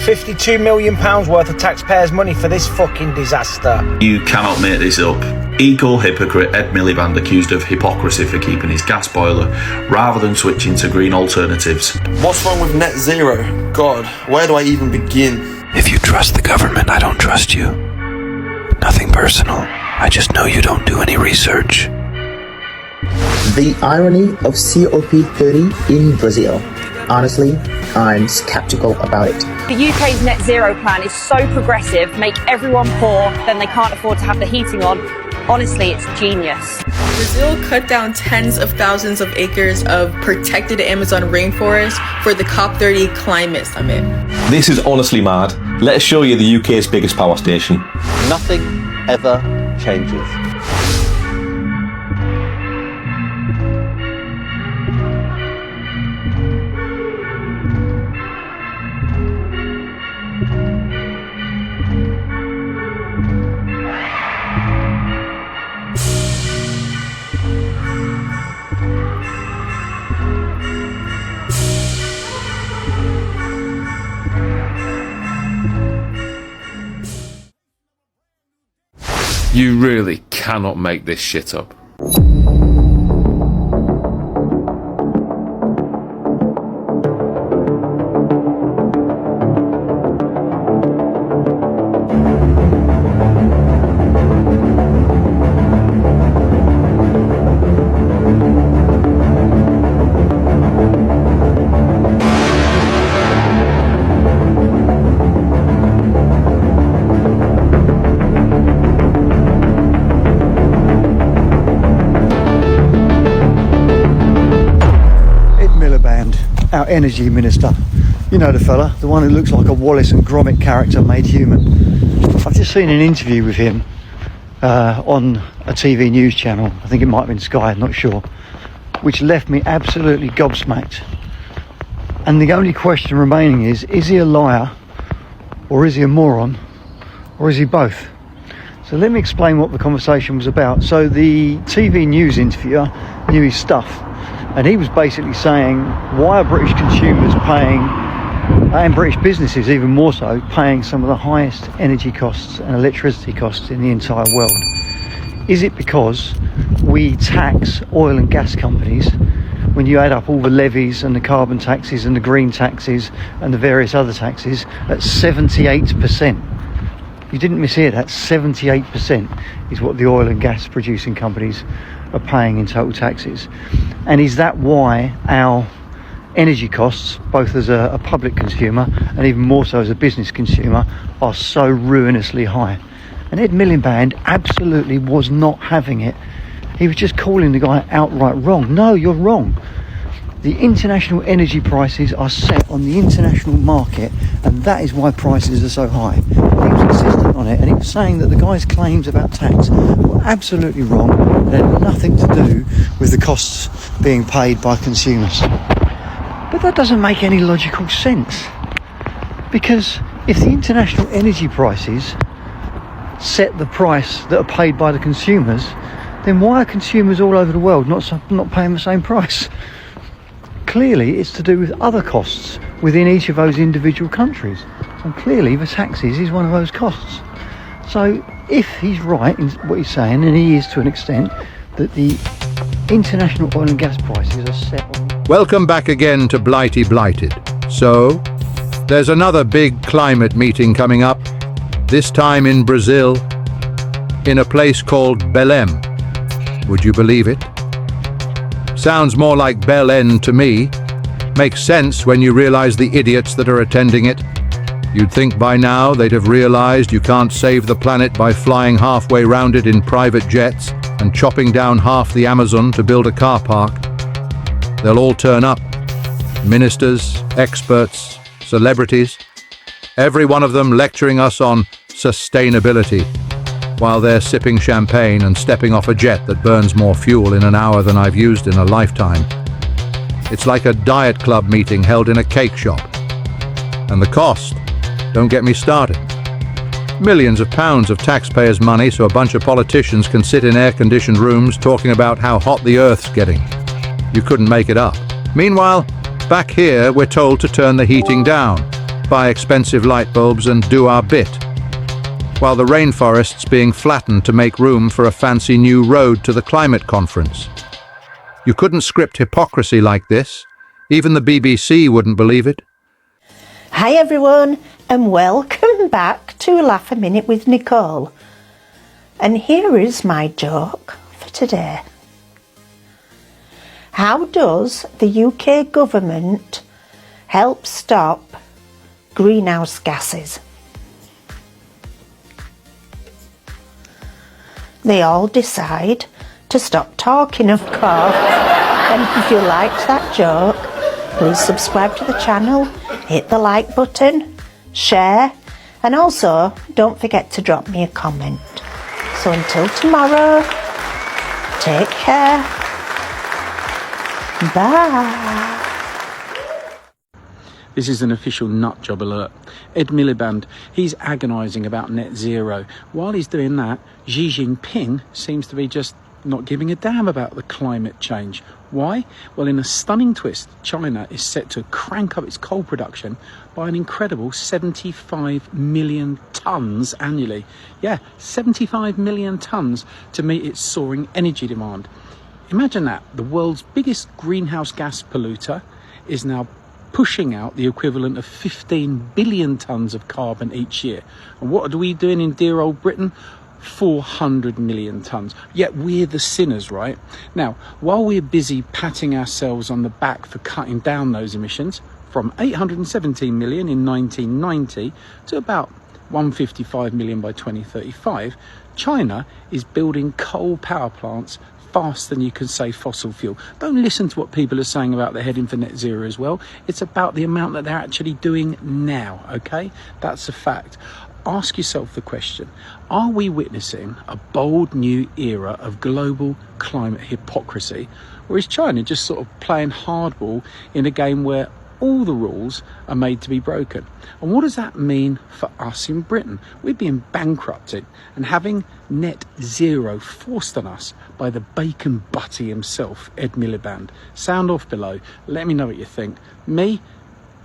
£52 million worth of taxpayers' money for this fucking disaster. You cannot make this up. Eco-hypocrite Ed Miliband accused of hypocrisy for keeping his gas boiler rather than switching to green alternatives. What's wrong with net zero? God, where do I even begin? If you trust the government, I don't trust you. Nothing personal. I just know you don't do any research. The irony of COP30 in Brazil. Honestly, I'm skeptical about it. The UK's net zero plan is so progressive, make everyone poor, then they can't afford to have the heating on. Honestly, it's genius. Brazil cut down tens of thousands of acres of protected Amazon rainforest for the COP30 climate summit. This is honestly mad. Let us show you the UK's biggest power station. Nothing ever changes. You really cannot make this shit up. Our energy minister, you know the fella, the one who looks like a Wallace and Gromit character made human. I've just seen an interview with him on a TV news channel, I think it might have been Sky, I'm not sure, which left me absolutely gobsmacked. And the only question remaining is he a liar, or is he a moron, or is he both? So let me explain what the conversation was about. So the TV news interviewer knew his stuff. And he was basically saying, why are British consumers paying, and British businesses even more so, paying some of the highest energy costs and electricity costs in the entire world? Is it because we tax oil and gas companies, when you add up all the levies and the carbon taxes and the green taxes and the various other taxes, at 78%? You didn't mishear that, 78% is what the oil and gas producing companies are paying in total taxes. And is that why our energy costs, both as a public consumer and even more so as a business consumer, are so ruinously high? And Ed Miliband absolutely was not having it. He was just calling the guy outright wrong. No, you're wrong. The international energy prices are set on the international market, and that is why prices are so high. He was insistent on it, and he was saying that the guy's claims about tax were absolutely wrong. They had nothing to do with the costs being paid by consumers. But that doesn't make any logical sense, because if the international energy prices set the price that are paid by the consumers, then why are consumers all over the world not paying the same price? Clearly it's to do with other costs within each of those individual countries, and clearly the taxes is one of those costs. So if he's right in what he's saying, and he is to an extent, that the international oil and gas prices are set on... Welcome back again to Blighty Blighted. So, there's another big climate meeting coming up, this time in Brazil, in a place called Belém. Would you believe it? Sounds more like Bel-End to me. Makes sense when you realize the idiots that are attending it. You'd think by now they'd have realized you can't save the planet by flying halfway round it in private jets and chopping down half the Amazon to build a car park. They'll all turn up. Ministers, experts, celebrities. Every one of them lecturing us on sustainability, while they're sipping champagne and stepping off a jet that burns more fuel in an hour than I've used in a lifetime. It's like a diet club meeting held in a cake shop. And the cost, don't get me started. Millions of pounds of taxpayers' money so a bunch of politicians can sit in air-conditioned rooms talking about how hot the Earth's getting. You couldn't make it up. Meanwhile, back here we're told to turn the heating down. buy expensive light bulbs and do our bit, while the rainforest's being flattened to make room for a fancy new road to the climate conference. You couldn't script hypocrisy like this. Even the BBC wouldn't believe it. Hi everyone, and welcome back to Laugh a Minute with Nicole. And here is my joke for today. How does the UK government help stop greenhouse gases? They all decide to stop talking, of course. And if you liked that joke, please subscribe to the channel, hit the like button, share, and also don't forget to drop me a comment. So until tomorrow, take care. Bye. This is an official nutjob alert. Ed Miliband, he's agonising about net zero. While he's doing that, Xi Jinping seems to be just not giving a damn about the climate change. Why? Well, in a stunning twist, China is set to crank up its coal production by an incredible 75 million tonnes annually. Yeah, 75 million tonnes to meet its soaring energy demand. Imagine that. The world's biggest greenhouse gas polluter is now pushing out the equivalent of 15 billion tonnes of carbon each year. And what are we doing in dear old Britain? 400 million tonnes. Yet we're the sinners, right? Now, while we're busy patting ourselves on the back for cutting down those emissions from 817 million in 1990 to about 155 million by 2035, China is building coal power plants faster than you can say fossil fuel. Don't listen to what people are saying about they're heading for net zero as well. It's about the amount that they're actually doing now, okay? That's a fact. Ask yourself the question, are we witnessing a bold new era of global climate hypocrisy? Or is China just sort of playing hardball in a game where all the rules are made to be broken? And what does that mean for us in Britain? We're being bankrupted and having net zero forced on us by the bacon butty himself, Ed Miliband. Sound off below. Let me know what you think. Me?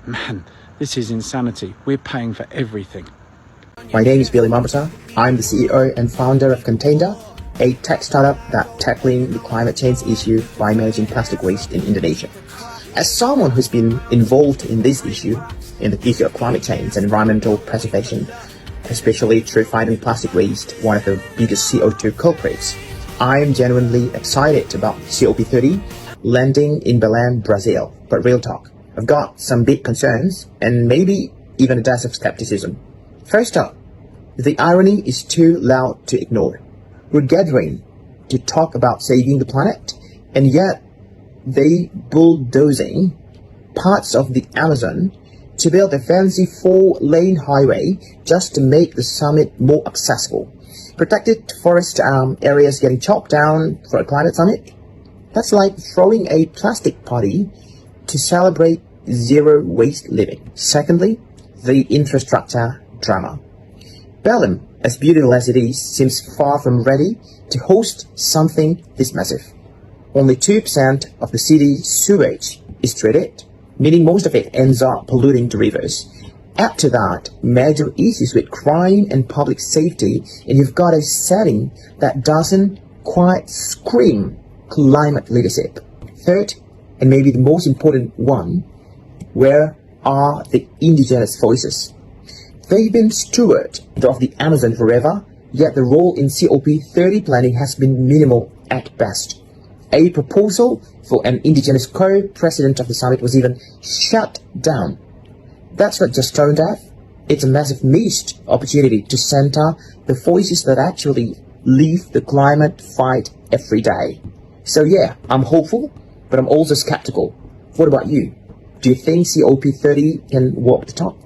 Man, this is insanity. We're paying for everything. My name is Billy Mambersa. I'm the CEO and founder of Container, a tech startup that's tackling the climate change issue by managing plastic waste in Indonesia. As someone who's been involved in this issue, in the issue of climate change and environmental preservation, especially through fighting plastic waste, one of the biggest CO2 culprits, I am genuinely excited about COP30 landing in Belém, Brazil. But real talk, I've got some big concerns and maybe even a dash of skepticism. First up, the irony is too loud to ignore. We're gathering to talk about saving the planet, and yet they bulldozing parts of the Amazon to build a fancy 4-lane highway just to make the summit more accessible. Protected forest areas getting chopped down for a climate summit? That's like throwing a plastic party to celebrate zero waste living. Secondly, the infrastructure drama. Belém, as beautiful as it is, seems far from ready to host something this massive. Only 2% of the city's sewage is treated, meaning most of it ends up polluting the rivers. Add to that major issues with crime and public safety, and you've got a setting that doesn't quite scream climate leadership. Third, and maybe the most important one, where are the indigenous voices? They've been steward of the Amazon forever, yet the role in COP30 planning has been minimal at best. A proposal for an indigenous co-president of the summit was even shut down. That's not just tone deaf, it's a massive missed opportunity to center the voices that actually live the climate fight every day. So yeah, I'm hopeful, but I'm also skeptical. What about you? Do you think COP30 can walk the talk?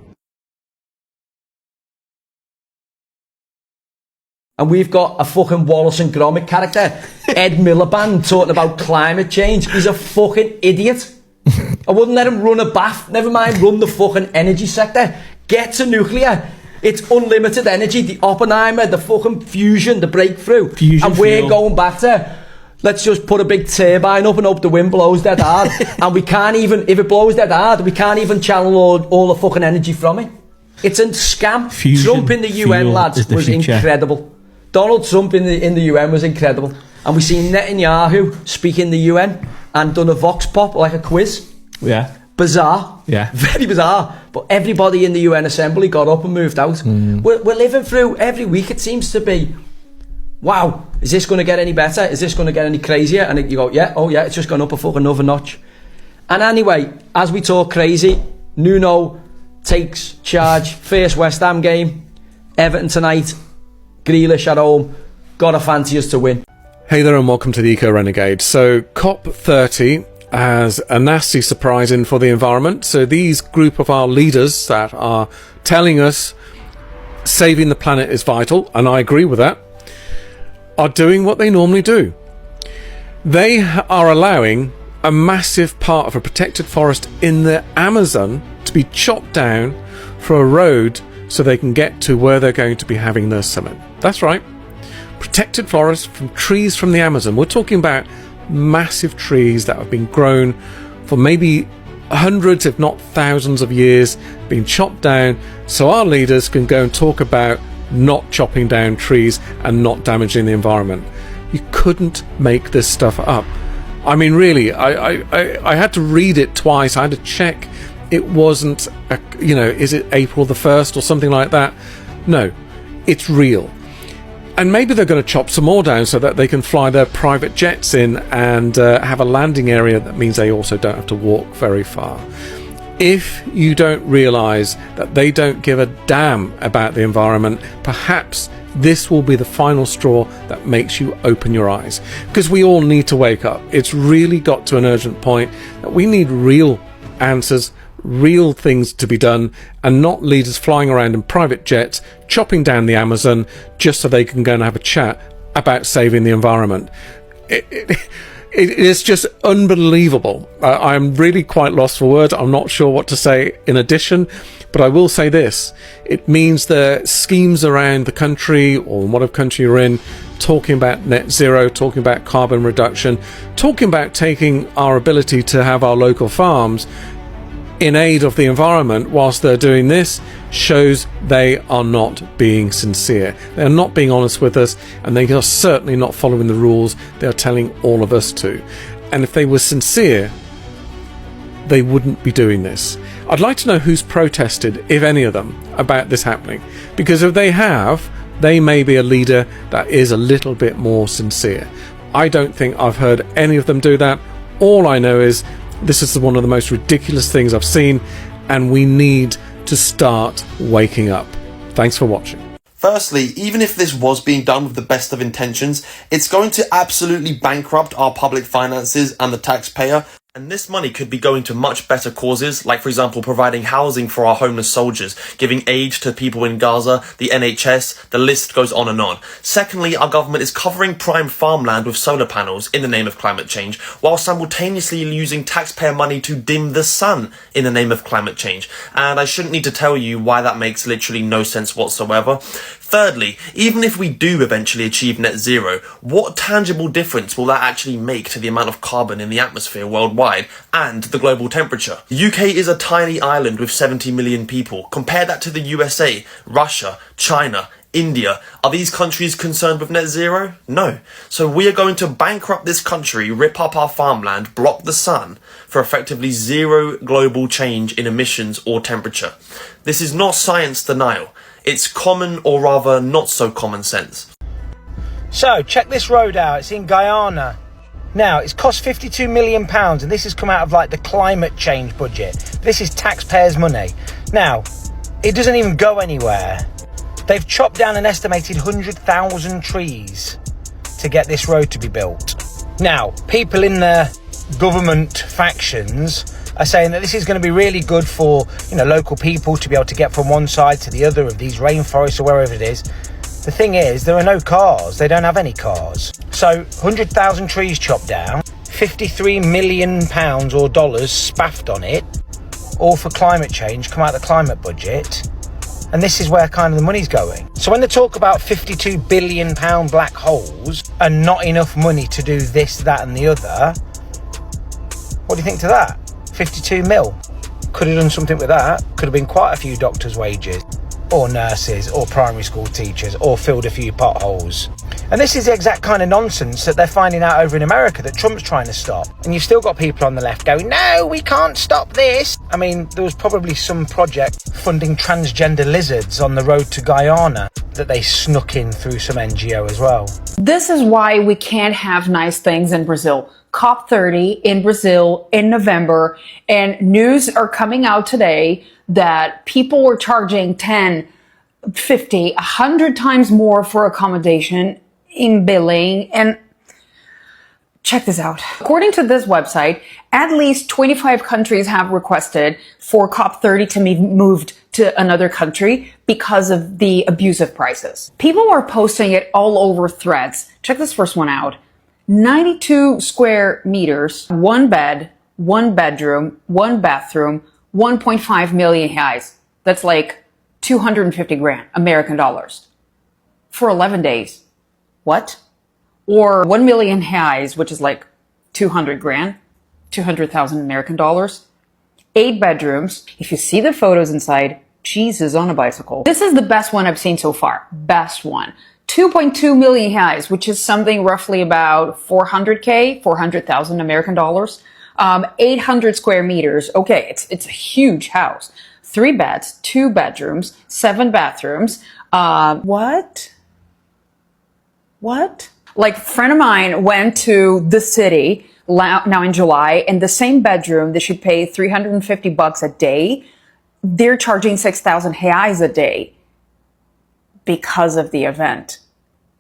And we've got a fucking Wallace and Gromit character, Ed Miliband, talking about climate change. He's a fucking idiot. I wouldn't let him run a bath, never mind run the fucking energy sector. Get to nuclear. It's unlimited energy, the Oppenheimer, the fucking fusion, the breakthrough. And we're going back to Let's just put a big turbine up and hope the wind blows dead hard. And we can't even, if it blows dead hard, we can't even channel all the fucking energy from it. It's a scam. Fusion Trump in the UN, lads, was future. incredible. Donald Trump in the UN was incredible. And we seen Netanyahu speak in the UN and done a vox pop, like a quiz. Yeah. Bizarre. Yeah. Very bizarre. But everybody in the UN Assembly got up and moved out. We're living through, every week it seems to be, wow, is this going to get any better? Is this going to get any crazier? And you go, yeah, oh yeah, it's just gone up a fucking another notch. And anyway, as we talk crazy, Nuno takes charge. First West Ham game, Everton tonight, Grealish at home. Gotta fancy us to win. Hey there and welcome to the Eco Renegade. So COP30 has a nasty surprise in for the environment. So these group of our leaders that are telling us saving the planet is vital, and I agree with that, are doing what they normally do. They are allowing a massive part of a protected forest in the Amazon to be chopped down for a road so they can get to where they're going to be having their summit. That's right. Protected forest from trees from the Amazon. We're talking about massive trees that have been grown for maybe hundreds if not thousands of years, being chopped down so our leaders can go and talk about not chopping down trees and not damaging the environment. You couldn't make this stuff up. I mean, really, I had to read it twice. I had to check it wasn't, is it April the 1st or something like that? No, it's real. And maybe they're going to chop some more down so that they can fly their private jets in and have a landing area that means they also don't have to walk very far. If you don't realise that they don't give a damn about the environment, perhaps this will be the final straw that makes you open your eyes. Because we all need to wake up. It's really got to an urgent point that we need real answers, real things to be done, and not leaders flying around in private jets, chopping down the Amazon just so they can go and have a chat about saving the environment. It is just unbelievable. I'm really quite lost for words. I'm not sure what to say in addition, but I will say this. It means the schemes around the country, or whatever country you're in, talking about net zero, talking about carbon reduction, talking about taking our ability to have our local farms in aid of the environment whilst they're doing this, shows they are not being sincere. They are not being honest with us, and they are certainly not following the rules they are telling all of us to. And if they were sincere, they wouldn't be doing this. I'd like to know who's protested, if any of them, about this happening, because if they have, they may be a leader that is a little bit more sincere. I don't think I've heard any of them do that. All I know is this is one of the most ridiculous things I've seen, and we need to start waking up. Thanks for watching. Firstly, even if this was being done with the best of intentions, it's going to absolutely bankrupt our public finances and the taxpayer. And this money could be going to much better causes, like for example providing housing for our homeless soldiers, giving aid to people in Gaza, the NHS, the list goes on and on. Secondly, our government is covering prime farmland with solar panels in the name of climate change, while simultaneously using taxpayer money to dim the sun in the name of climate change. And I shouldn't need to tell you why that makes literally no sense whatsoever. Thirdly, even if we do eventually achieve net zero, what tangible difference will that actually make to the amount of carbon in the atmosphere worldwide and the global temperature? The UK is a tiny island with 70 million people. Compare that to the USA, Russia, China, India. Are these countries concerned with net zero? No. So we are going to bankrupt this country, rip up our farmland, block the sun for effectively zero global change in emissions or temperature. This is not science denial. It's common, or rather not so common sense. So, check this road out. It's in Guyana. Now, it's cost £52 million, and this has come out of like the climate change budget. This is taxpayers' money. Now, it doesn't even go anywhere. They've chopped down an estimated 100,000 trees to get this road to be built. Now, people in the government factions are saying that this is going to be really good for, local people to be able to get from one side to the other of these rainforests or wherever it is. The thing is, there are no cars. They don't have any cars. So 100,000 trees chopped down, £53 million or dollars spaffed on it, all for climate change, come out of the climate budget. And this is where kind of the money's going. So when they talk about £52 billion black holes and not enough money to do this, that and the other, what do you think to that? 52 mil. Could have done something with that. Could have been quite a few doctors' wages, or nurses, or primary school teachers, or filled a few potholes. And this is the exact kind of nonsense that they're finding out over in America that Trump's trying to stop. And you've still got people on the left going, no, we can't stop this. I mean, there was probably some project funding transgender lizards on the road to Guyana that they snuck in through some NGO as well. This is why we can't have nice things in Brazil. COP30 in Brazil in November, and news are coming out today that people were charging 10, 50, 100 times more for accommodation in billing. And check this out. According to this website, at least 25 countries have requested for COP30 to be moved to another country because of the abusive prices. People are posting it all over threads. Check this first one out. 92 square meters, one bed, one bedroom, one bathroom, 1.5 million reais. That's like 250 grand American dollars for 11 days. What? Or 1 million reais, which is like 200 grand, 200,000 American dollars. 8 bedrooms. If you see the photos inside, Jesus on a bicycle. This is the best one I've seen so far. Best one. 2.2 million reais, which is something roughly about 400,000 American dollars. 800 square meters. Okay, it's a huge house. 3 beds, 2 bedrooms, 7 bathrooms. What? Like, a friend of mine went to the city now in July, and the same bedroom, they should pay $350 a day. They're charging 6,000 reais a day because of the event.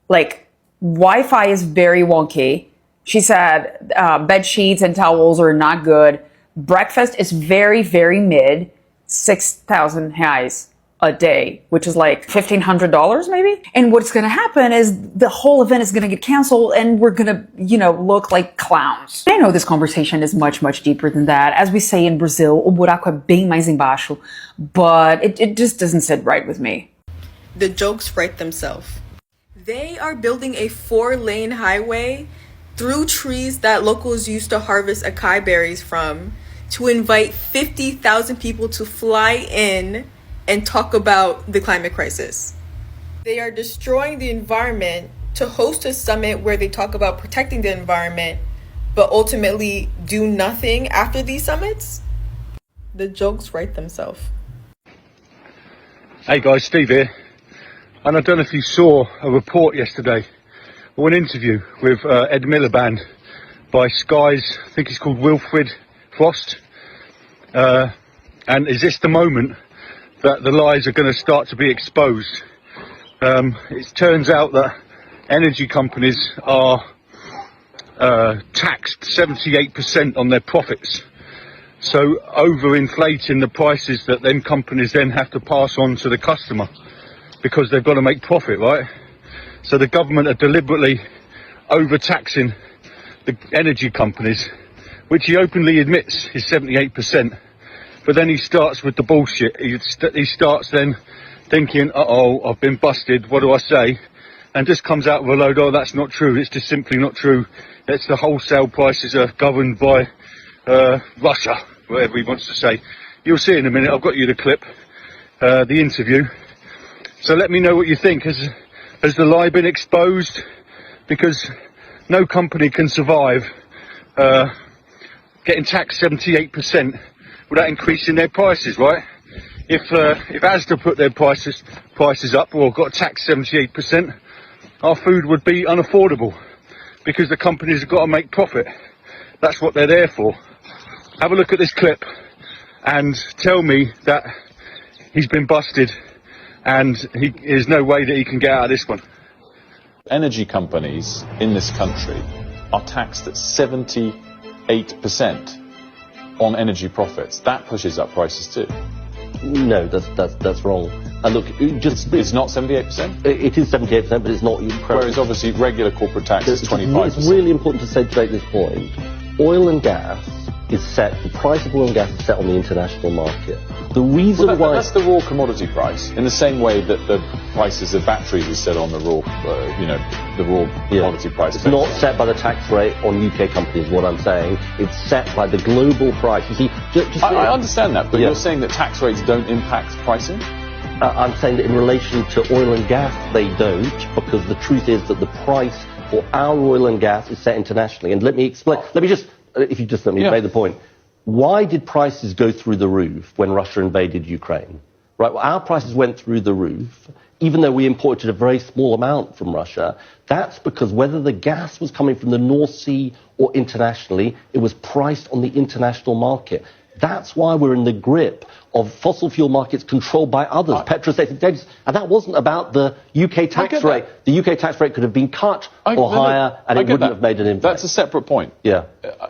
Like, Wi-Fi is very wonky. She said bed sheets and towels are not good. Breakfast is very, very mid. 6,000 reais a day, which is like $1,500 maybe. And what's going to happen is the whole event is going to get canceled and we're going to, look like clowns. I know this conversation is much, much deeper than that. As we say in Brazil, o buraco é bem mais embaixo, but it just doesn't sit right with me. The jokes write themselves. They are building a 4-lane highway through trees that locals used to harvest acai berries from to invite 50,000 people to fly in and talk about the climate crisis. They are destroying the environment to host a summit where they talk about protecting the environment, but ultimately do nothing after these summits. The jokes write themselves. Hey guys, Steve here. And I don't know if you saw a report yesterday or an interview with Ed Miliband by Sky's, I think he's called Wilfred Frost. And is this the moment that the lies are going to start to be exposed? It turns out that energy companies are taxed 78% on their profits. So overinflating the prices that them companies then have to pass on to the customer because they've got to make profit, right? So the government are deliberately overtaxing the energy companies, which he openly admits is 78%. But then he starts with the bullshit. He starts then thinking, uh-oh, I've been busted, what do I say? And just comes out with a load, oh, that's not true, it's just simply not true. It's the wholesale prices are governed by Russia, whatever he wants to say. You'll see in a minute, I've got you the clip, the interview. So let me know what you think. Has the lie been exposed? Because no company can survive getting taxed 78% without increasing their prices, right? If Asda put their prices up or got taxed 78%, our food would be unaffordable because the companies have got to make profit. That's what they're there for. Have a look at this clip and tell me that he's been busted and there's no way that he can get out of this one. Energy companies in this country are taxed at 78% on energy profits. That pushes up prices too. No, that's wrong. And look, it's not 78%? It is 78%, but it's not. Whereas obviously regular corporate tax is 25%. It's really important to accentuate this point. Oil and gas is set, the price of oil and gas is set on the international market. The reason why... That's the raw commodity price, in the same way that the prices of batteries is set on the raw, the raw commodity price. It's not set by the tax rate on UK companies, what I'm saying. It's set by the global price. You see, I understand that, but you're saying that tax rates don't impact pricing? I'm saying that in relation to oil and gas, they don't, because the truth is that the price for our oil and gas is set internationally. And let me explain, if you just let me make the point. Why did prices go through the roof when Russia invaded Ukraine? Right, well, our prices went through the roof, even though we imported a very small amount from Russia. That's because whether the gas was coming from the North Sea or internationally, it was priced on the international market. That's why we're in the grip of fossil fuel markets controlled by others, petrostates, and that wasn't about the UK tax rate. The UK tax rate could have been cut or higher, and it wouldn't have made an impact. That's a separate point. Yeah.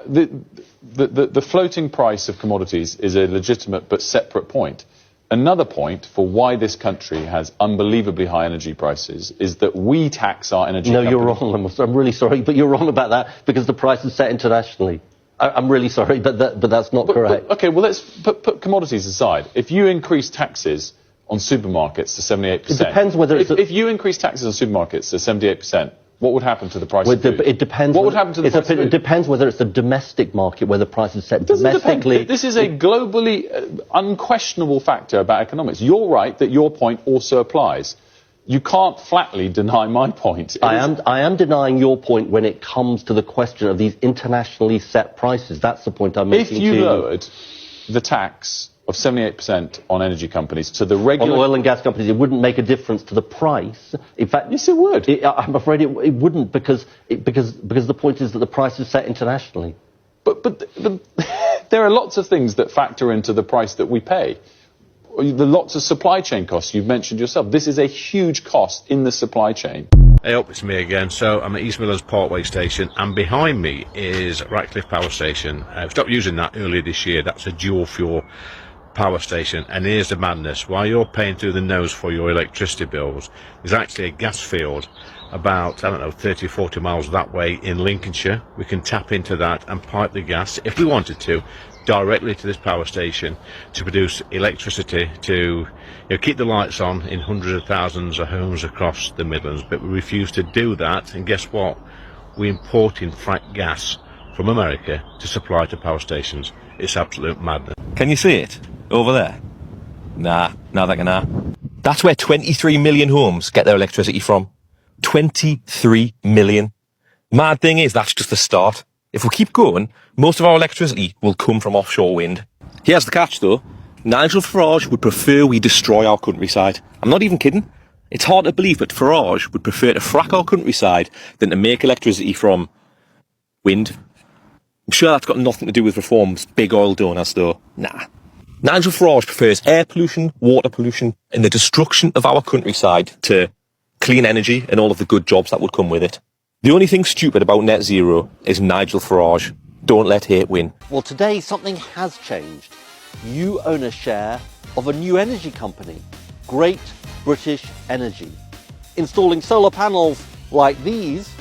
The floating price of commodities is a legitimate but separate point. Another point for why this country has unbelievably high energy prices is that we tax our energy companies. You're wrong. I'm really sorry, but you're wrong about that because the price is set internationally. I'm really sorry, but that's not correct. Okay, well, let's put commodities aside. If you increase taxes on supermarkets to 78%... It depends whether it's... If you increase taxes on supermarkets to 78%, what would happen to the price of food? It depends. What would happen to the price of food? It depends whether it's a domestic market where the price is set domestically. This is a globally unquestionable factor about economics. You're right that your point also applies. You can't flatly deny my point. I am denying your point when it comes to the question of these internationally set prices. That's the point I'm making. If you lowered the tax of 78% on energy companies to the regular... On oil and gas companies, it wouldn't make a difference to the price. In fact... Yes, it would. I'm afraid it wouldn't because the point is that the price is set internationally. But there are lots of things that factor into the price that we pay. The lots of supply chain costs you've mentioned yourself. This is a huge cost in the supply chain. Hey up, it's me again. So I'm at East Midlands Portway Station, and behind me is Ratcliffe Power Station. We stopped using that earlier this year. That's a dual fuel power station, and here's the madness. While you're paying through the nose for your electricity bills, there's actually a gas field about, 30 or 40 miles that way in Lincolnshire. We can tap into that and pipe the gas, if we wanted to, directly to this power station to produce electricity to keep the lights on in hundreds of thousands of homes across the Midlands. But we refuse to do that, and guess what? We're importing fracked gas from America to supply to power stations. It's absolute madness. Can you see it? Over there? Nah, That's where 23 million homes get their electricity from. 23 million. Mad thing is, that's just the start. If we keep going, most of our electricity will come from offshore wind. Here's the catch though. Nigel Farage would prefer we destroy our countryside. I'm not even kidding. It's hard to believe that Farage would prefer to frack our countryside than to make electricity from wind. I'm sure that's got nothing to do with reforms big oil donors though. Nah. Nigel Farage prefers air pollution, water pollution, and the destruction of our countryside to clean energy and all of the good jobs that would come with it. The only thing stupid about net zero is Nigel Farage. Don't let hate win. Well, today something has changed. You own a share of a new energy company, Great British Energy, installing solar panels like these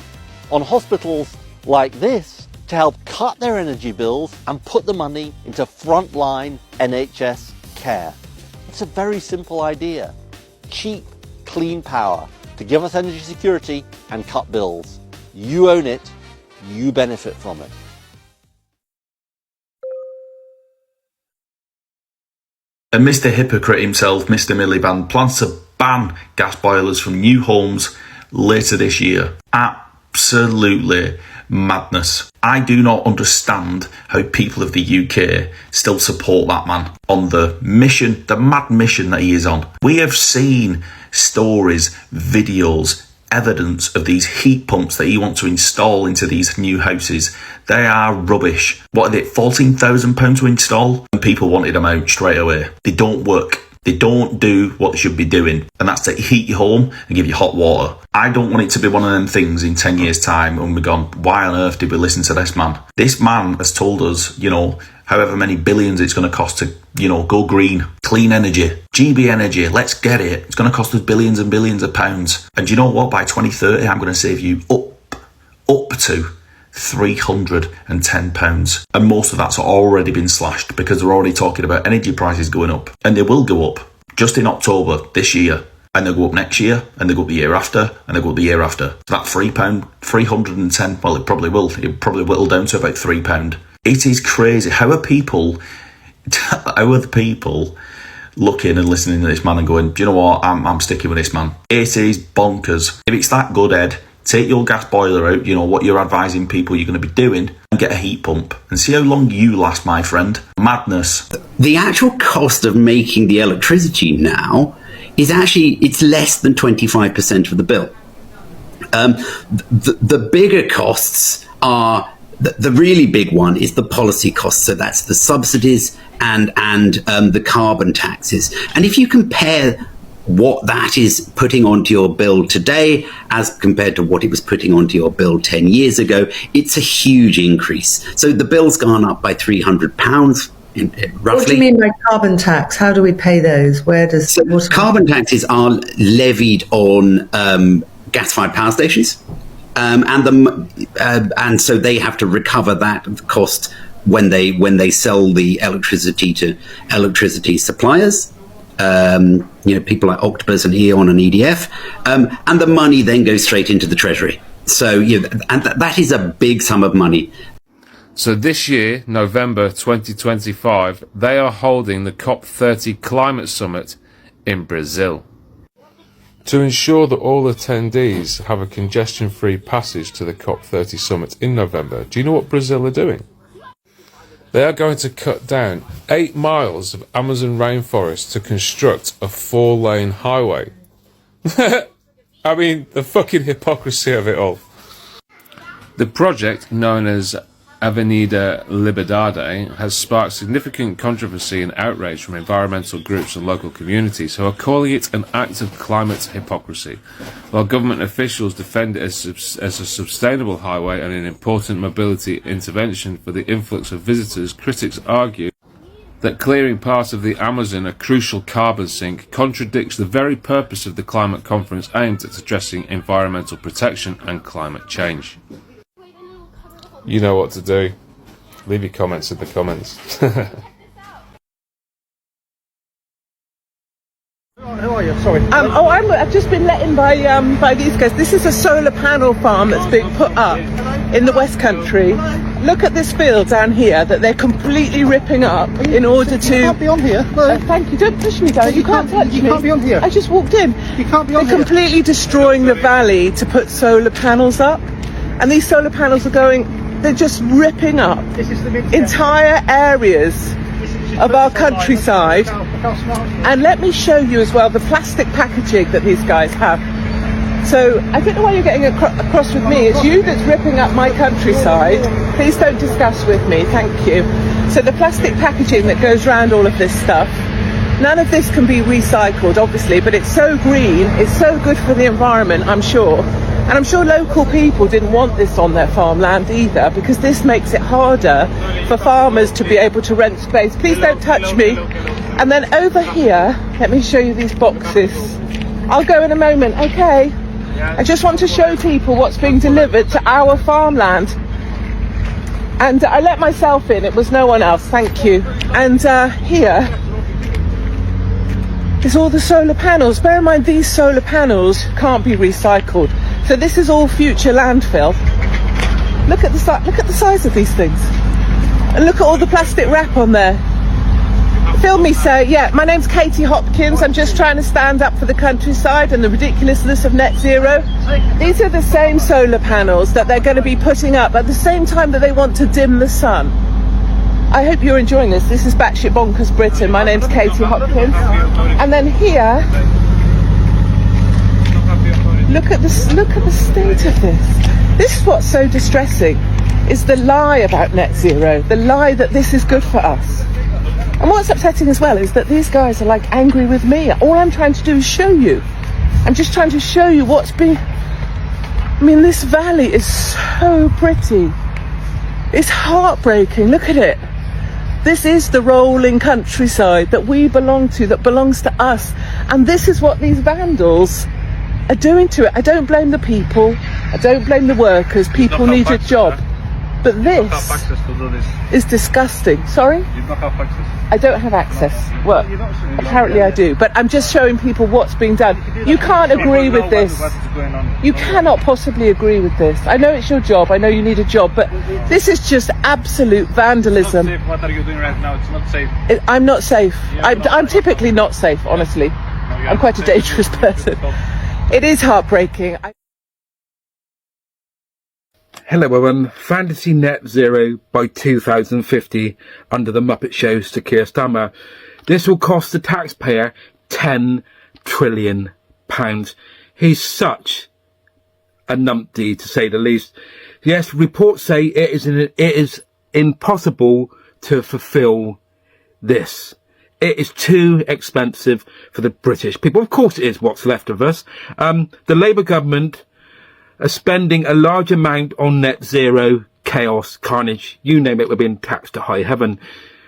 on hospitals like this to help cut their energy bills and put the money into frontline NHS care. It's a very simple idea. Cheap, clean power to give us energy security and cut bills. You own it, you benefit from it. And Mr. Hypocrite himself, Mr. Miliband, plans to ban gas boilers from new homes later this year. Absolutely madness. I do not understand how people of the UK still support that man on the mission, the mad mission that he is on. We have seen stories, videos, evidence of these heat pumps that he wants to install into these new houses. They are rubbish. What are they, £14,000 to install? And people wanted them out straight away. They don't work. They don't do what they should be doing, and that's to heat your home and give you hot water. I don't want it to be one of them things in 10 years' time when we're gone, why on earth did we listen to this man? This man has told us, however many billions it's going to cost to, go green, clean energy, GB energy, let's get it. It's going to cost us billions and billions of pounds. And you know what? By 2030, I'm going to save you up to £310. And most of that's already been slashed because they're already talking about energy prices going up. And they will go up just in October this year. And they'll go up next year, and they'll go up the year after, and they'll go up the year after. So that £3, 310, well, it probably will. It probably whittle down to about £3. It is crazy. How are the people looking and listening to this man and going, do you know what, I'm sticking with this man? It is bonkers. If it's that good, Ed, take your gas boiler out, you know, what you're advising people you're going to be doing, and get a heat pump and see how long you last, my friend. Madness. The actual cost of making the electricity now is actually, it's less than 25% of the bill. The bigger costs are, the really big one is the policy costs. So that's the subsidies and the carbon taxes. And if you compare what that is putting onto your bill today as compared to what it was putting onto your bill 10 years ago, it's a huge increase. So the bill's gone up by £300. Roughly. What do you mean by carbon tax? How do we pay those? Where does carbon taxes are levied on gas-fired power stations, and so they have to recover that cost when they sell the electricity to electricity suppliers. People like Octopus and E.ON and EDF, and the money then goes straight into the treasury. So and that is a big sum of money. So this year, November 2025, they are holding the COP30 Climate Summit in Brazil. To ensure that all attendees have a congestion-free passage to the COP30 Summit in November, do you know what Brazil are doing? They are going to cut down 8 miles of Amazon rainforest to construct a 4-lane highway. I mean, the fucking hypocrisy of it all. The project, known as Avenida Liberdade, has sparked significant controversy and outrage from environmental groups and local communities who are calling it an act of climate hypocrisy, while government officials defend it as a sustainable highway and an important mobility intervention for the influx of visitors. Critics argue that clearing part of the Amazon, a crucial carbon sink, contradicts the very purpose of the climate conference aimed at addressing environmental protection and climate change. You know what to do. Leave your comments in the comments. Who are you? Sorry. I've just been let in by these guys. This is a solar panel farm that's being put up in the West Country. Look at this field down here that they're completely ripping up in order to... You can't be on here. No. Thank you. Don't push me, darling. You can't touch me. You can't be on here. I just walked in. You can't be on here. They're completely destroying the valley to put solar panels up. And these solar panels are going... They're just ripping up entire areas of our countryside. And let me show you as well the plastic packaging that these guys have. So I don't know why you're getting across with me. It's you that's ripping up my countryside. Please don't discuss with me. Thank you. So the plastic packaging that goes around all of this stuff, none of this can be recycled, obviously, but it's so green. It's so good for the environment, I'm sure. And I'm sure local people didn't want this on their farmland either, because this makes it harder for farmers to be able to rent space. Please don't touch me. And then over here, let me show you these boxes. I'll go in a moment, okay? I just want to show people what's being delivered to our farmland. And I let myself in, it was no one else, thank you. And here is all the solar panels. Bear in mind, these solar panels can't be recycled. So this is all future landfill. Look at the size of these things. And look at all the plastic wrap on there. Film me, sir. Yeah, my name's Katie Hopkins. I'm just trying to stand up for the countryside and the ridiculousness of net zero. These are the same solar panels that they're going to be putting up at the same time that they want to dim the sun. I hope you're enjoying this. This is Batshit Bonkers Britain. My name's Katie Hopkins. And then here, look at the state of this. This is what's so distressing, is the lie about net zero, the lie that this is good for us. And what's upsetting as well is that these guys are like angry with me. All I'm trying to do is show you. I'm just trying to show you what's been... I mean, this valley is so pretty. It's heartbreaking. Look at it. This is the rolling countryside that we belong to, that belongs to us. And this is what these vandals are doing to it. I don't blame the people. I don't blame the workers. People need a job. But this have access to do this. is disgusting. Sorry? You don't have access. I don't have access. Well, apparently I do. But I'm just showing people what's being done. You can't agree with this. You cannot possibly agree with this. I know it's your job. I know you need a job. But this is just absolute vandalism. It's not safe. What are you doing right now? It's not safe. I'm not safe. I'm typically not safe, honestly. I'm quite a dangerous person. It is heartbreaking. Hello everyone, fantasy net zero by 2050 under the Muppet Show's to Keir Starmer. This will cost the taxpayer £10 trillion. He's such a numpty, to say the least. Yes, reports say it is impossible to fulfil this. It is too expensive for the British people. Of course it is, what's left of us. The Labour government are spending a large amount on net zero, chaos, carnage, you name it, we're being taxed to high heaven,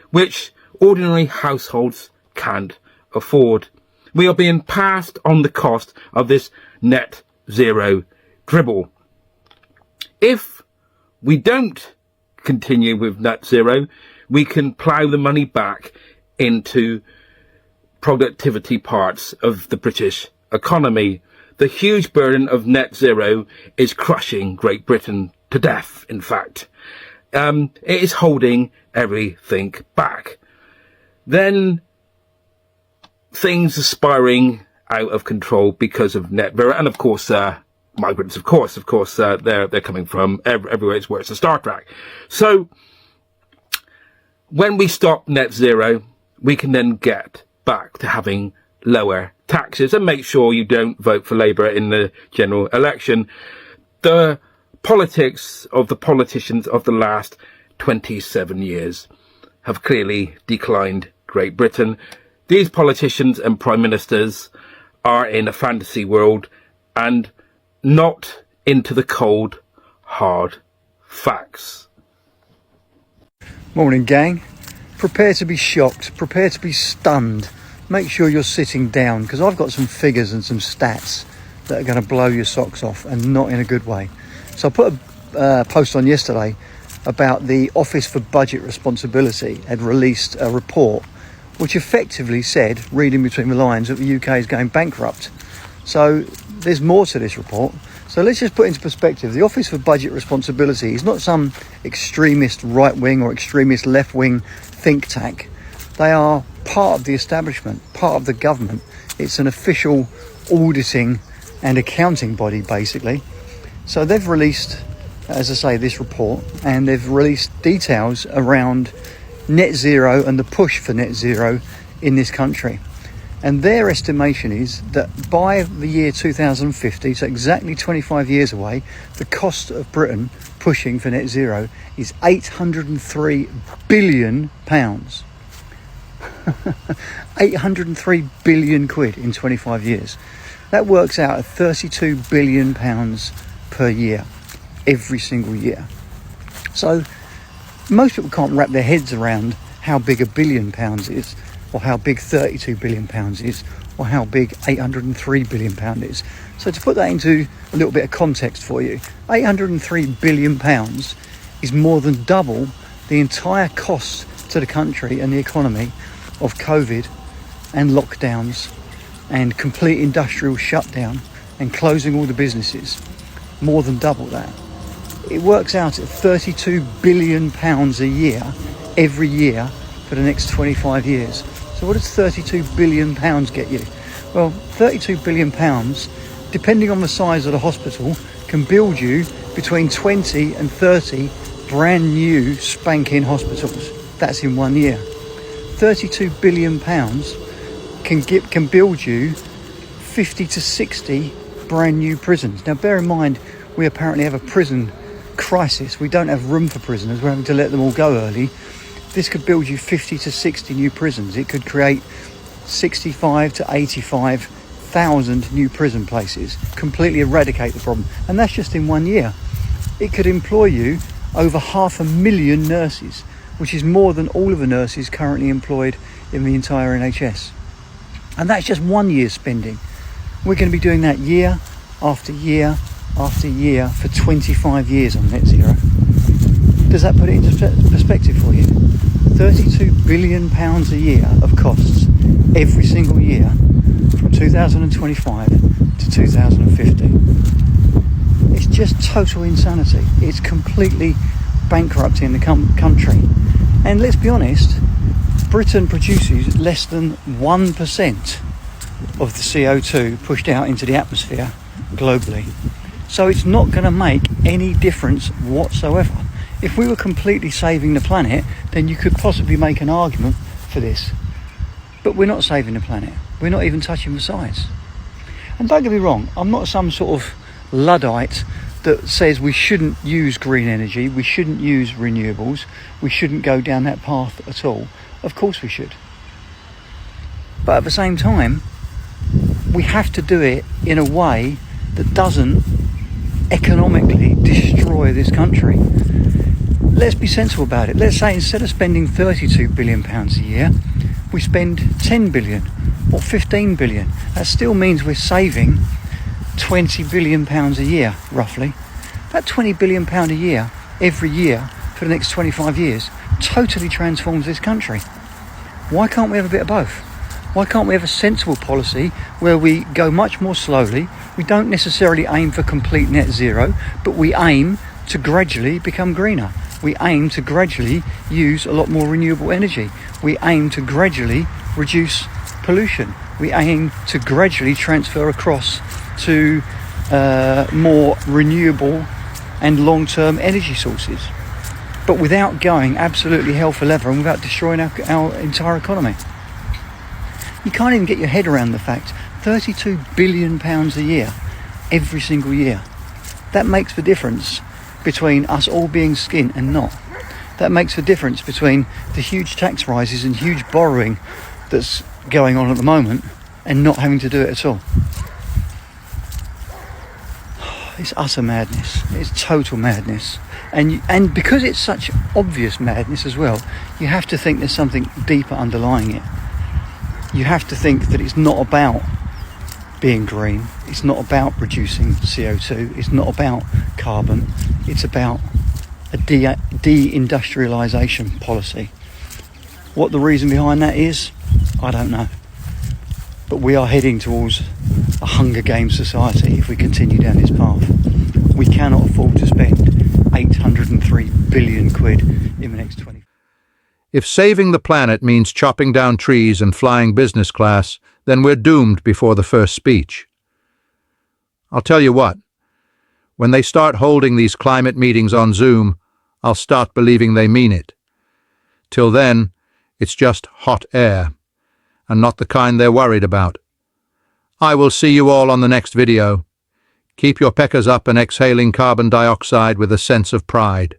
which ordinary households can't afford. We are being passed on the cost of this net zero dribble. If we don't continue with net zero, we can plough the money back into productivity parts of the British economy. The huge burden of net zero is crushing Great Britain to death, in fact. It is holding everything back. Then things are spiraling out of control because of net zero. And of course, migrants, of course, they're coming from everywhere. It's worse than Star Trek. So when we stop net zero, we can then get back to having lower taxes, and make sure you don't vote for Labour in the general election. The politics of the politicians of the last 27 years have clearly declined Great Britain. These politicians and prime ministers are in a fantasy world and not into the cold, hard facts. Morning, gang. Prepare to be shocked, prepare to be stunned. Make sure you're sitting down, because I've got some figures and some stats that are going to blow your socks off, and not in a good way. So I put a post on yesterday about the Office for Budget Responsibility had released a report which effectively said, reading between the lines, that the UK is going bankrupt. So there's more to this report. So let's just put into perspective, the Office for Budget Responsibility is not some extremist right-wing or extremist left-wing think tank. They are part of the establishment, part of the government. It's an official auditing and accounting body, basically. So they've released, as I say, this report, and they've released details around net zero and the push for net zero in this country. And their estimation is that by the year 2050, so exactly 25 years away, the cost of Britain pushing for net zero is £803 billion. 803 billion quid in 25 years. That works out at £32 billion per year, every single year. So most people can't wrap their heads around how big £1 billion is, or how big £32 billion is, or how big £803 billion is. So to put that into a little bit of context for you, £803 billion is more than double the entire cost to the country and the economy of COVID and lockdowns and complete industrial shutdown and closing all the businesses. More than double that. It works out at £32 billion a year, every year, for the next 25 years. So what does £32 billion get you? Well, £32 billion, depending on the size of the hospital, can build you between 20 and 30 brand new spanking hospitals. That's in 1 year. £32 billion can build you 50 to 60 brand new prisons. Now bear in mind, we apparently have a prison crisis. We don't have room for prisoners. We're having to let them all go early. This could build you 50 to 60 new prisons. It could create 65 to 85,000 new prison places, completely eradicate the problem. And that's just in 1 year. It could employ you over 500,000 nurses, which is more than all of the nurses currently employed in the entire NHS. And that's just 1 year's spending. We're going to be doing that year after year after year for 25 years on net zero. Does that put it into perspective for you? £32 billion a year of costs every single year from 2025 to 2050. It's just total insanity. It's completely bankrupting the country. And let's be honest, Britain produces less than 1% of the CO2 pushed out into the atmosphere globally. So it's not going to make any difference whatsoever. If we were completely saving the planet, then you could possibly make an argument for this. But we're not saving the planet. We're not even touching the sides. And don't get me wrong, I'm not some sort of Luddite that says we shouldn't use green energy, we shouldn't use renewables, we shouldn't go down that path at all. Of course we should. But at the same time, we have to do it in a way that doesn't economically destroy this country. Let's be sensible about it. Let's say instead of spending £32 billion a year, we spend £10 billion or £15 billion. That still means we're saving £20 billion a year, roughly. That £20 billion a year, every year, for the next 25 years, totally transforms this country. Why can't we have a bit of both? Why can't we have a sensible policy where we go much more slowly? We don't necessarily aim for complete net zero, but we aim to gradually become greener. We aim to gradually use a lot more renewable energy. We aim to gradually reduce pollution. We aim to gradually transfer across to more renewable and long-term energy sources, but without going absolutely hell for leather and without destroying our entire economy. You can't even get your head around the fact £32 billion a year, every single year. That makes the difference between us all being skint and not. That makes the difference between the huge tax rises and huge borrowing that's going on at the moment and not having to do it at all. It's utter madness. It's total madness. And because it's such obvious madness as well, you have to think there's something deeper underlying it. You have to think that it's not about being green. It's not about reducing CO2. It's not about carbon. It's about a de-industrialisation policy. What the reason behind that is, I don't know. But we are heading towards a Hunger Games society if we continue down this path. We cannot afford to spend 803 billion quid in the next 20. If saving the planet means chopping down trees and flying business class, then we're doomed before the first speech. I'll tell you what, when they start holding these climate meetings on Zoom, I'll start believing they mean it. Till then, it's just hot air, and not the kind they're worried about. I will see you all on the next video. Keep your peckers up and exhaling carbon dioxide with a sense of pride.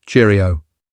Cheerio.